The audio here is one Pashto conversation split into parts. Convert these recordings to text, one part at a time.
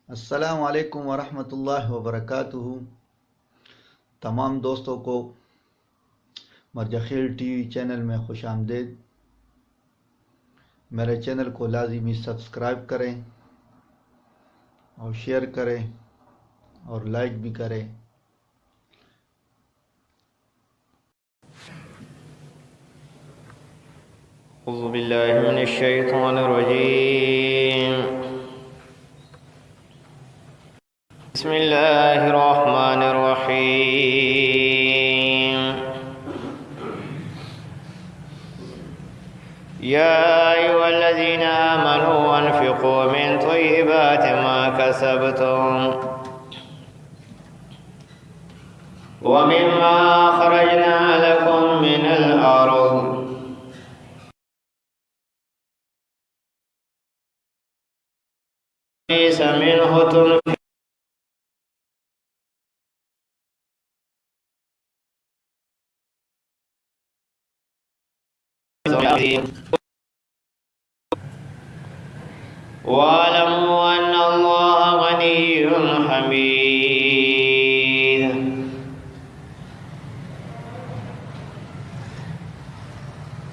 अस्सलाम वालेकुम वरहमतुल्लाहि वबरकातुहू। तमाम दोस्तों को मर्जखेल टीवी चैनल में खुश आमदेद। मेरे चैनल को लाजिमी सब्सक्राइब करें और शेयर करें और लाइक भी करें। अऊज़ु बिल्लाहि मिनश शैतानिर रजीम। बिस्मिल्लाहिर रहमानिर रहीम। या अय्युहल्लज़ीना आमनू अन्फ़िक़ू मिन तय्यिबाति मा कसबतुम व मिम्मा अख़रजना लकुम मिनल अर्ज़ ليس منه تنفق واعلموا أن الله غني حميد.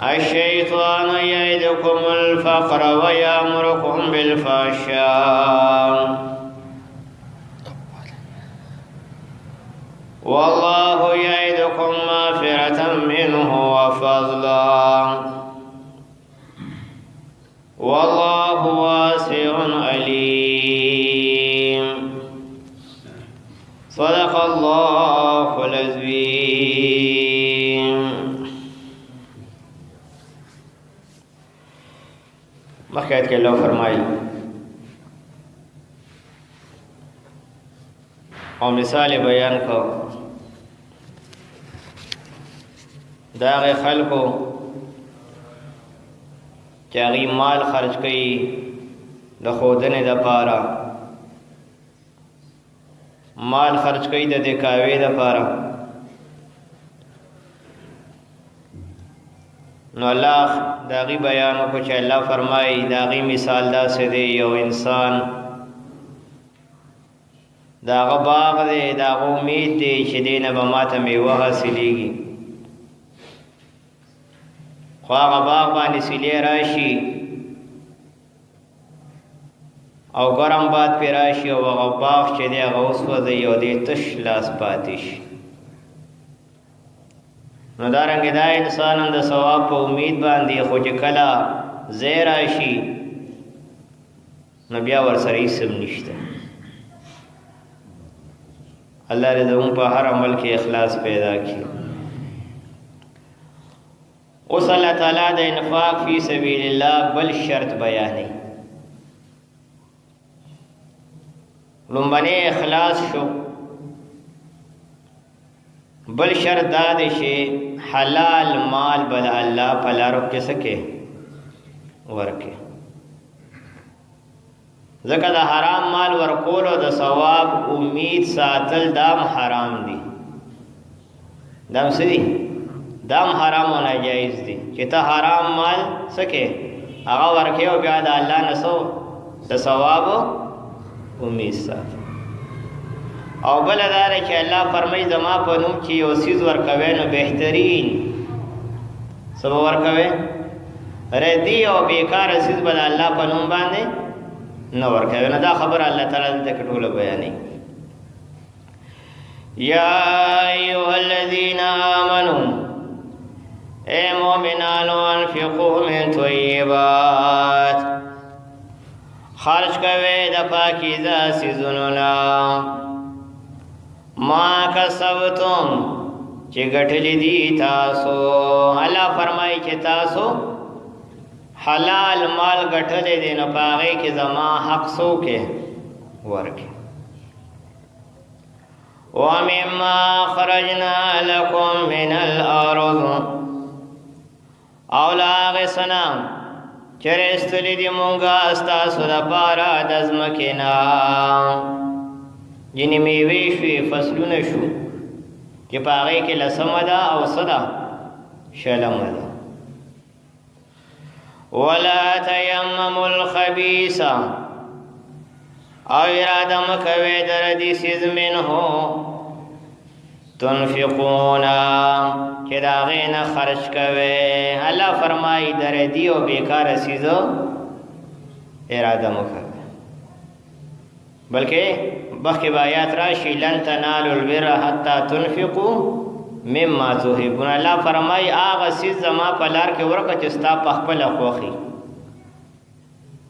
الشيطان يعدكم الفقر ويأمركم بالفحشاء والله يعدكم مغفرة منه وفضلا والله واسع عليم. صدق الله العظيم. مخیات کے اللہ فرمائی اور مثال بیان کو داغ خلقو چاغی مال خرچ کئی د خودن د پارا، مال خرچ کئی د دکاوی د پارا. نو اللہ داغی بیانو کو چا اللہ فرمائی داغی مثال دا سے دے یو انسان داغ باغ دے داغ امید دے چی دین بماتا میوہ حاصلی گی، خواہ باغ بانی سلی راشی او گرم باد پی راشی او باغ چی دے غوصو دے یو دے تش لاس پاتش. نو دارنگی دا انسان دا ثواب پا امید باندی خوچ کلا زیر آشی نو بیا ور سر اسم نشتا. اللہ رضاون پا ہر عمل کے اخلاص پیدا کی. اس اللہ تعالیٰ دا انفاق فی سبیل اللہ بل شرط بیانی. لنبنے اخلاص شو، بل شرط داد شے حلال مال بل اللہ پلا رک کے سکے ورکے. ذکر دا حرام مال ورکولو دا ثواب امید ساتل دام حرام دی، دام سدی دام حرام و ناجائز دی. چیتا حرام مال سکے اگا ورکے و بیا دا اللہ نسو دا ثواب امید ساتل. او بل داره چې الله فرمای زما په نوم چې یو سیز ورکوي نو بهترین سبا ورکوي ردی او بیکار سیز بل الله په نوم باندې نو ورکوي. نو دا خبر الله تعالی د کټوله بیانې. یا ایها الذین آمنوا اے مومنانو انفقوا من طیبات خرج کوي د پاکیزه سیزونو نه ما کسبتم چی گٹلی دی تاسو. اللہ فرمائی چی تاسو حلال مال گٹلی دی نو پاغی کی زمان حق سو کے ورکی. وَمِمَّا خَرَجْنَا لَكُم مِّنَ الْأَرْضِ اولاغ سنام چرستلی دی مونگا استاسو دا پارا دزمکینا جنی میوی شوی فصلون شو کہ پاغی کے لسم دا او صدا شلم دا. ولا تيمموا الخبيث او اراده مکوي در دې سیز منه تنفقون چې دا غین خرج کوي. الله فرمایي در دې او بیکار سیزو اراده مکوي. بلکې بخې آیات راشي لن تنالوا البر حتى تنفقوا مما تحبون. الله فرمایي هغه سیز زما په لار کې ورکه چې ستا په خپل خوخي،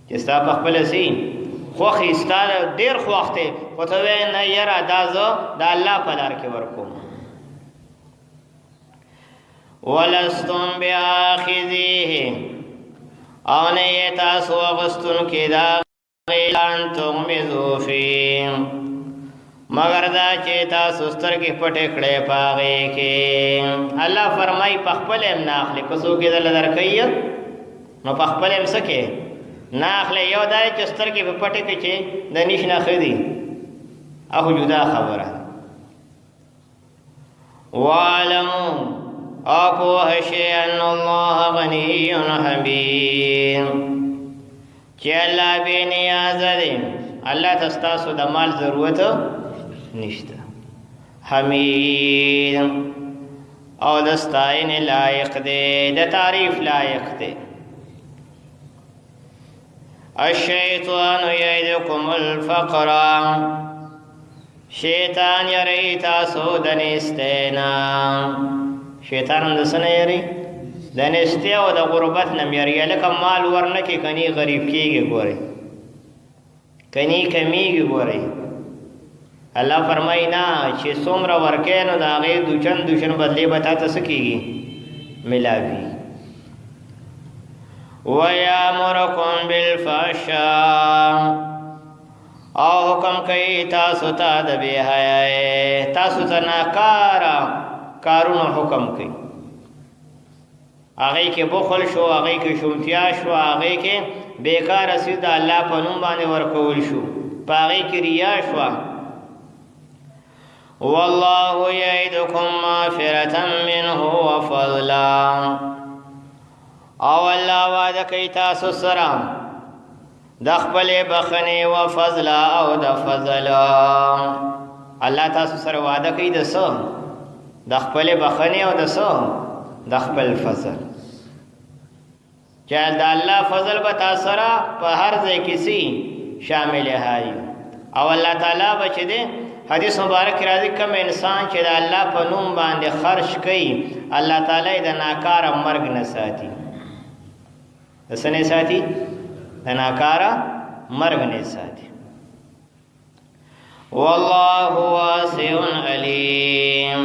چې ستا په خپل سي خوخي ستا ډیر خوخته خو ته نه یره دا زه د الله په لار کې ورکوم. ولستم بیاخذیه او نه تاسو اغستون کې دا غیلان تغمزو فیم مگر دا چې تاسو سترګې پټې کړې پاغې کې. الله فرمایي په خپل هم نه اخلي، که څوک یې دله درکوي نو په خپل هم څه کې نه اخلي. یو دا چې سترګې په پټې کې چې د نیش نه ښه دي اخو جدا خبره. واعلموا او پوه شئ ان الله غني حمید چې الله بې نیازه دی. الله ته ستاسو د مال ضرورت نشته. حمید او د ستاینې لایق دی، د تعریف لایق دی. الشیطان یعدکم الفقر شیطان یری تاسو د نیستینا. شیطان هم د څه نه یری؟ د نیستۍ او د غربت نه یری. لکه مال ورنه کې کنی غریب کېږي ګورئ، کنی کمیږي ګورئ. الله فرمایي نه چې څومره ورکې نو د هغې دوچن بدلې به تا ته څه کېږي؟ ملاوي. ویامرکم بالفحشاء او حکم کوي تاسو ته د بې حیایۍ، تاسو ته ناکاره کارونو حکم کوي. هغې کې بخل شو، هغې کې شومتیا شو، هغې کې بیکاره سیز د الله په نوم باندې ورکول شو، په هغې کې ریا شوه. والله یعدکم مغفرة منه وفضلا او الله وعده کوي تاسو سره د خپلې بخښنې و فضلا او د فضل. الله تاسو سره وعده کوي د څه؟ د خپلې بخښنې او د څه؟ د خپل فضل. چې د الله فضل به تا سره په هر ځای کې سي شامل هاي. او الله تعالی به چې دی حدیث مبارک راځي کوم انسان چې د الله په نوم باندې خرج کوي الله تعالی د ناکاره مرګ نه ساتي. د څه نه ساتي؟ د ناکاره مرګ نه ساتي. والله واسع علیم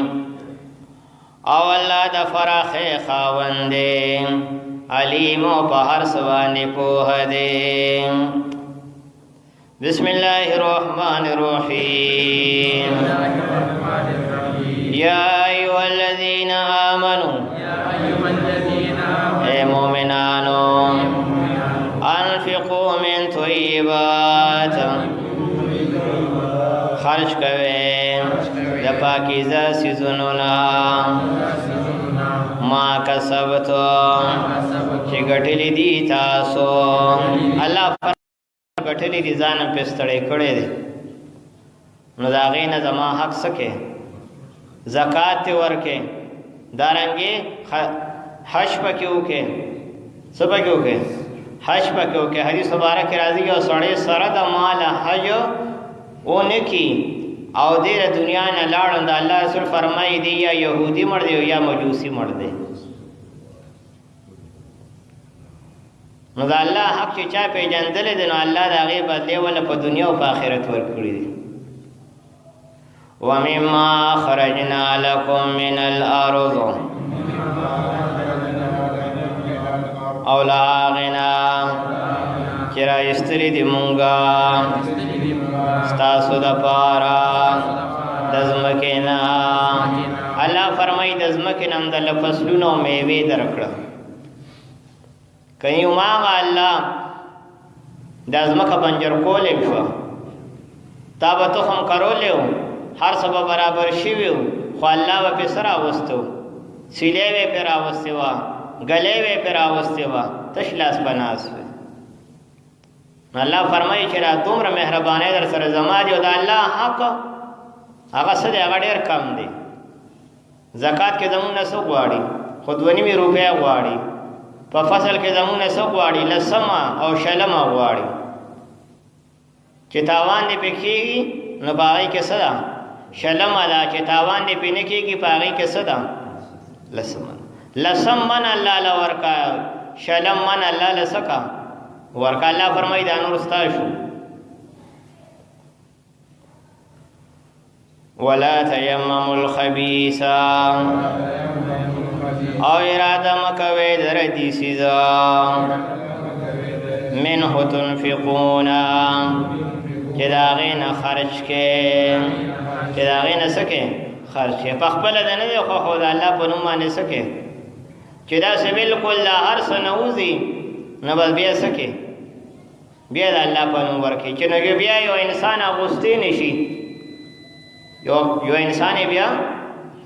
او الله د فراخې خاوند دی، علیم او په هر څه باندې پوهه دی. بسم الله الرحمن الرحیم. یا ایها الذین آمنوا اے مومنانو انفقوا من طیبات خرج کوئ د پاکیزه سیزونو نه ما کسبتم چې ګټلې دي تاسو. الله ګټلې دي ځان په ستړی کړی دی نو د هغې نه زما حق څه کې؟ زکات دې ورکې، دارنګې حج پکې وکې. څه پکې وکې؟ حج پکې وکې. حدیث مبارک راځي یو سړی سره د مال حج ونه کی او دې دنیا نه لاړ نو د الله رسول فرمایي دی یا یهودي مړ دی یا مجوسي مړ دی. نو د الله حق چې چا پیژندلی دی نو الله د هغې بدلې وله په دنیا او په آخرت ورکړي دي. ومما خرجنا لكم من الارض او له هغې نه چې رایستلي دي مونږه ستاسو دپاره د ځمکې نه. الله فرمایي د ځمکې نه هم دله فصلونه او میوې درکړه. کنی هماغه الله دا ځمکه بنجر کولی شوه، تا به تخم کرولی و، هر څه به برابر شوي و، خو الله به پې څه راوستی و؟ سیلۍ به یې پې راوستې وه، ګلۍ به یې پې راوستې وه، تش لاس به ناست وې. الله فرمایي چې را دومره مهرباني در سره زما دی او د الله حق هغه څه دی هغه ډېر کم دی. زکات کې زمونږ نه څه غواړي؟ خو 2.5 روپۍ غواړي. په فصل کې زمونږ نه څه غواړي؟ 10 او 20 غواړي. چې تاوان دې پې کېږي نو په هغې کې څه ده؟ 20 ده. چې تاوان دې پې نه کېږي په هغې کې څه ده؟ 10 من الله له ورکا، 20 من الله له څه کا ورکا. الله فرمایي دا نور ستا شو. ولا تیمموا الخبیث او اراده مکوئ د ردي څیزه منه تنفقون چې د هغې نه خرج کې، چې د هغې نه څه کې خرج کې. په خپله د نه دی خو د الله په نوم باندې څه کې چې داسې بالکل د هر څه نه وځي نو بس بیا څه کې بیا د الله په نوم ورکړي چې نو بیا یو انسان اغوستی نه شي، یو انسان بیا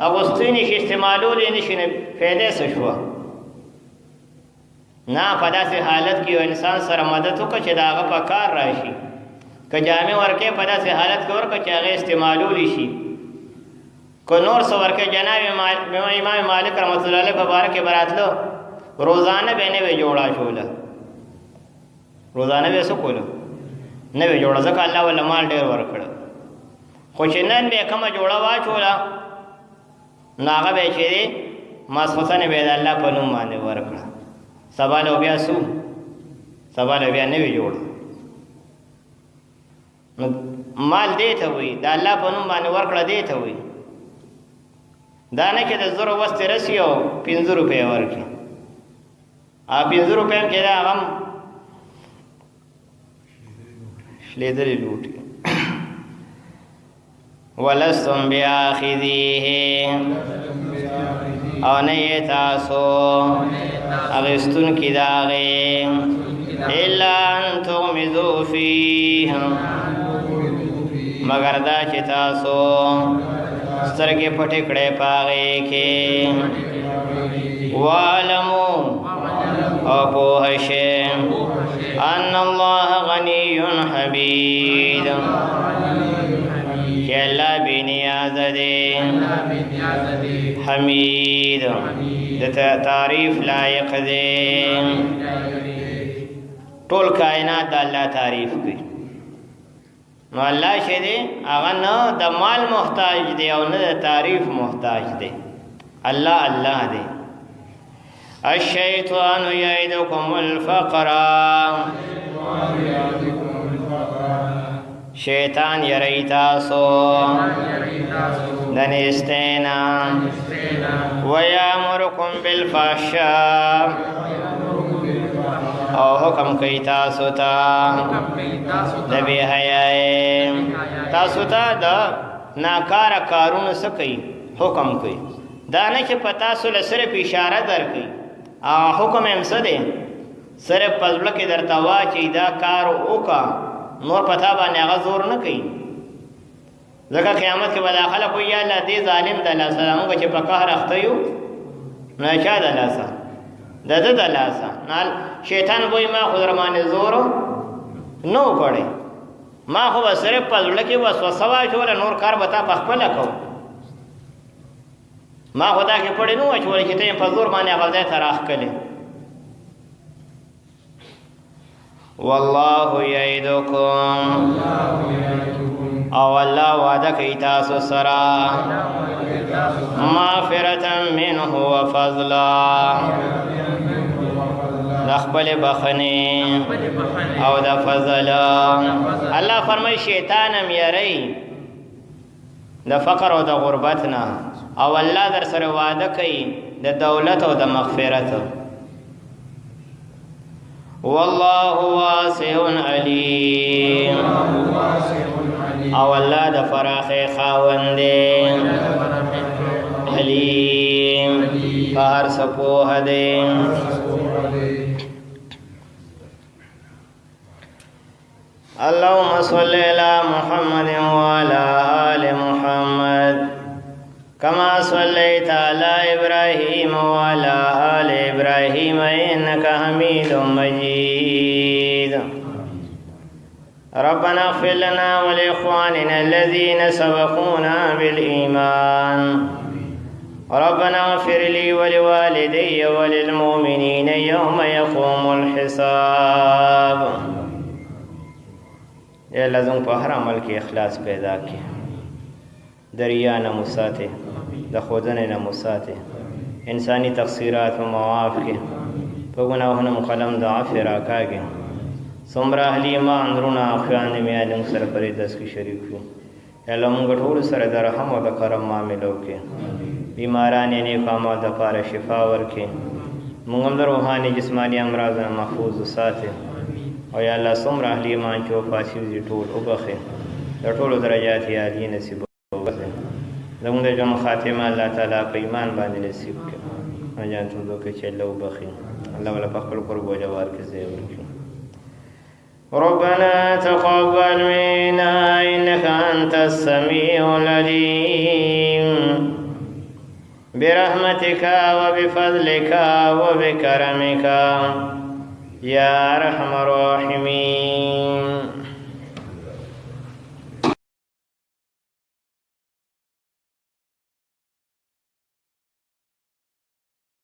اغوستی نه شي، استعمالولی نه شي، نو فایده څه شوه؟ نه، په داسې حالت کې یو انسان سره مدد وکړه چې د هغه په کار راشي. که جامې ورکې په داسې حالت کې ورکړه چې هغې استعمالولی شي. که نور څه ورکې جناب امام مالک رحمت الله علیه په باره کې به راتلو روزانه به یې نه وی جوړه شوله، روزانه به یې څه کوله؟ نه وی جوړه، ځکه الله وله مال ډېر ورکړه. خو چې نن به یې کومه جوړه واچوله نو هغه به یې چې دی ماسخوتن به یې د الله په نوم باندې ورکړه. سبا له بیا څو سبا له بیا نه وی جوړه. نو مال دې ته وایي د الله په نوم باندې ورکړه دې ته وایي. دا نه چې د 1000 وس ترې رسي او 15 روپۍ ورکړي. 15 روپۍ هم چې دا هغه هم شلېدلې لوټي. ولستم بیاخذیه او نه یې تاسو اخیستونکي د هغې الا ان تغمضوا فیه مگر دا چې تاسو سترګې پټې کړې په هغې کې. واعلموا او پوه شئ ان الله غني حمید کہ اللہ بے نیاز دے حمید تعریف لائق دے. ټول کائنات د الله تعریف کوي. نو الله چې دی هغه نه د مال محتاج دی او نه د تعریف محتاج دی. الله الله دی. الشیطان یعدکم الفقر شیطان یری تاسو د نیستینا ویامرکم بالفحشاء او حکم کوي تاسو ته د بې حیایۍ، تاسو ته د ناکاره کارونو څه کوي؟ حکم کوي. دا نه چې په تاسو له صرف اشاره درکوي، حکم یې څه دی؟ صرف په زړه کې درته واچوي دا کار وکړه، نور په تا باندې هغه زور نه کوي. ځکه قیامت کې به دا خلک وایي یا الله دې ظالم د لاسه موږ چې په قهر اخته یو نو چا د لاسه؟ د ده د لاسه. شیطان وایي ما خو در باندې زور نه و کړی، ما خو به صرف په زړه کې وسوسه واچوله، نور کار به تا په خپله کوو. ما خو دا کې پړې نه واچولې چې ته یې په زور باندې هغه ځای ته راښکلې. والله یعدکم او الله وعده کوي تاسو سره مغفرة منه وفضلا د خپلې بخنې او د فضل. الله فرمایي شیطان هم یری د فقر او د غربت نه، او الله در سره وعده کوي د دولت او د مغفرت. والله واسع علیم او الله د فراخې خاوند دی، علیم په هر څه پوهه دی. اللهم صل على محمد وعلى آل محمد كما صليت على إبراهيم وعلى آل إبراهيم إنك حميد مجيد. ربنا اغفر لنا ولإخواننا الذين سبقونا بالإيمان ربنا اغفر لي ولوالدي وللمؤمنين يوم يقوم الحساب. اے اللہ زنگ پا ہر عمل کی اخلاص پیدا کی، دریا نموساتے دخودن نموساتے انسانی تقصیرات و معاف کے پگناہنم قلم ضعف راکا کے سمرا اہلی ما اندرونا اخوان میں آدم سر پری دس کی شریک ہوئی. اے اللہ منگا ٹھول سر در رحم و دا کرم معاملو کے بیماران نیک آمال دا پار شفا ورکے منگم در روحانی جسمانی امراض محفوظ ساتے. اور یا اللہ سمرا اہلی مان چو پاسیوزی ٹول ابخے دا ٹول درجات عالی نصیب ہوگے زمون دا جمع خاتمہ اللہ تعالیٰ پہ ایمان باندھ نصیب کے جان تم دو کے چلو ابخے اللہ والا پخل قرب و جوار کے زیور کی. ربنا تقبل منا إنك أنت السميع العليم برحمتك وبفضلك وبكرمك يا أرحم الراحمين.